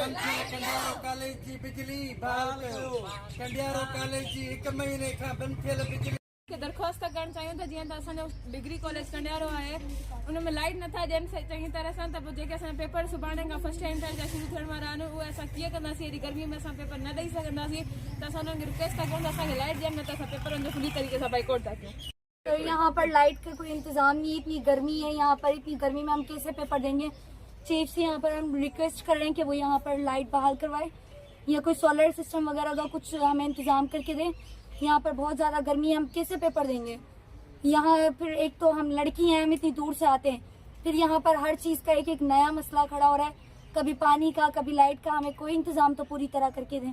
Kandiaro college जी बिजली बहाल कयो। कंडियारो कॉलेज जी 1 महीने खां बंदि थियल बिजली दरख़्वास्त करणु चाहियूं था। जीअं त असांजो डिग्री कॉलेज कंडियारो आहे, उनमें लाइट नथा ॾियनि चङी तरह सां, त पोइ जेके असांजा पेपर सुभाणे खां फर्स्ट इंटर जा शुरू थियण वारा आहिनि, उहे असां कीअं कंदासीं? हेॾी गर्मी में असां पेपर न ॾेई सघंदासीं। त असां उन्हनि खे रिक्वेस्ट था कयूं त असांखे लाइट ॾियनि, न त असां पेपरनि जो खुली तरीक़े सां बाइकआउट था कयूं। तो यहाँ पर लाइट का कोई इंतजाम नहीं, इतनी गर्मी है यहाँ पर, इतनी गर्मी में हम कैसे पेपर देंगे? चीफ से यहाँ पर हम रिक्वेस्ट कर रहे हैं कि वो यहाँ पर लाइट बहाल करवाए या कोई सोलर सिस्टम वगैरह का कुछ हमें इंतजाम करके दें। यहाँ पर बहुत ज़्यादा गर्मी है, हम कैसे पेपर देंगे? यहाँ फिर एक तो हम लड़की हैं, हम इतनी दूर से आते हैं, फिर यहाँ पर हर चीज़ का एक एक नया मसला खड़ा हो रहा है, कभी पानी का कभी लाइट का। हमें कोई इंतजाम तो पूरी तरह करके दें।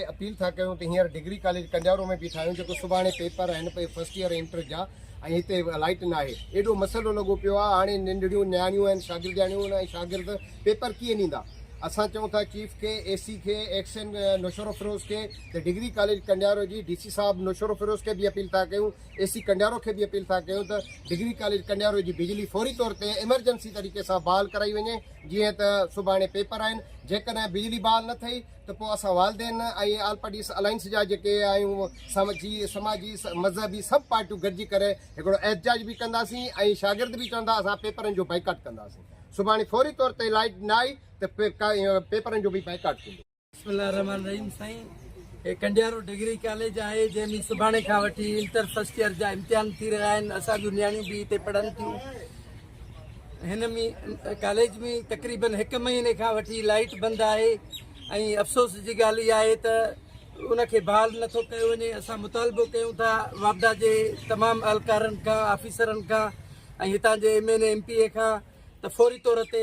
अपील था कयूं त हींअर डिग्री कॉलेज कंडियारो में बीठा आहियूं, जेको सुभाणे पेपर आहिनि पे फर्स्ट ईयर इंटर जा, ऐं हिते लाइट न आहे। एॾो मसइलो लॻो पियो आहे। हाणे नंढड़ियूं नियाणियूं आहिनि, शागिर्दियाणियूं ऐं शागिर्द पेपर कीअं ॾींदा? असां चऊं था चीफ खे, एसी खे, एक्शन नौशरो फिरोज़ खे, त डिग्री कॉलेज कंडियारो जी डीसी साहब नौशरो फिरोज़ खे बि अपील था कयूं, एसी कंडियारो खे बि अपील था कयूं त डिग्री कॉलेज कंडियारो जी बिजली फौरी तौर ते इमरजेंसी तरीक़े सां बहाल कराई वञे। जीअं त सुभाणे पेपर आहिनि, जेकॾहिं बिजली बहाल न थिए त पोइ असां वालदेन ऐं आल पार्टीज़ अलायंस जा जेके आहियूं समाजी मज़हबी सभु पार्टियूं गॾिजी करे हिकिड़ो एहतजाज बि कंदासीं ऐं शागिर्द बि चवंदा असां पेपरनि जो बाइकाट कंदासीं। सुभाणे फौरी तौर ते लाइट न आई त पेपरनि जो बि बाइकाट थींदो। बिस्मिल्लाहिर्रहमानिर्रहीम। साईं, हे कंडियारो डिग्री कॉलेज आहे, जंहिंमें सुभाणे खां वठी इंटर फर्स्ट ईयर जा इम्तिहान थी रहिया आहिनि। असांजूं नियाणियूं बि हिते पढ़नि थियूं। हिन में कॉलेज में तक़रीबन 1 महीने खां वठी लाइट बंदि आहे ऐं अफ़सोस जी ॻाल्हि इहा आहे त उनखे बहाल नथो कयो वञे। असां मुतालबो कयूं था वापडा जे तमामु अहलकारनि खां, ऑफिसरनि खां ऐं हितां जे MNA MPA खां त फौरी तौर ते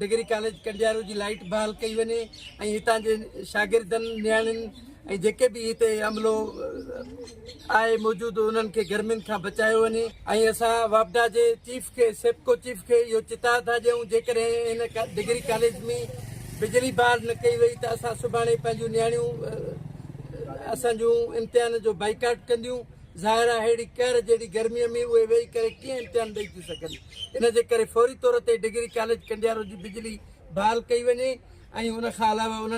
डिग्री कॉलेज कंडियारो जी लाइट बहाल कई वञे ऐं हितां जे शागिर्दनि, नियाणियुनि ऐं जेके बि हिते अमलो आहे मौजूदु, उन्हनि खे गर्मियुनि खां बचायो वञे। ऐं असां वापडा जे चीफ खे, सेप्को चीफ खे इहो चिता था ॾियूं, जेकॾहिं हिन डिग्री कॉलेज में बिजली बहाल न कई वई त असां सुभाणे पंहिंजूं नियाणियूं असांजूं इम्तिहान जो बाइकाट कंदियूं। ज़ाहिर आहे अहिड़ी कहर जहिड़ी गर्मीअ में उहे वेही करे कीअं इम्तिहान ॾेई थियूं सघनि। इन जे करे फौरी तौर ते डिग्री कॉलेज कंडियारो जी बिजली बहाल कई वञे ऐं उन खां अलावा उन्हनि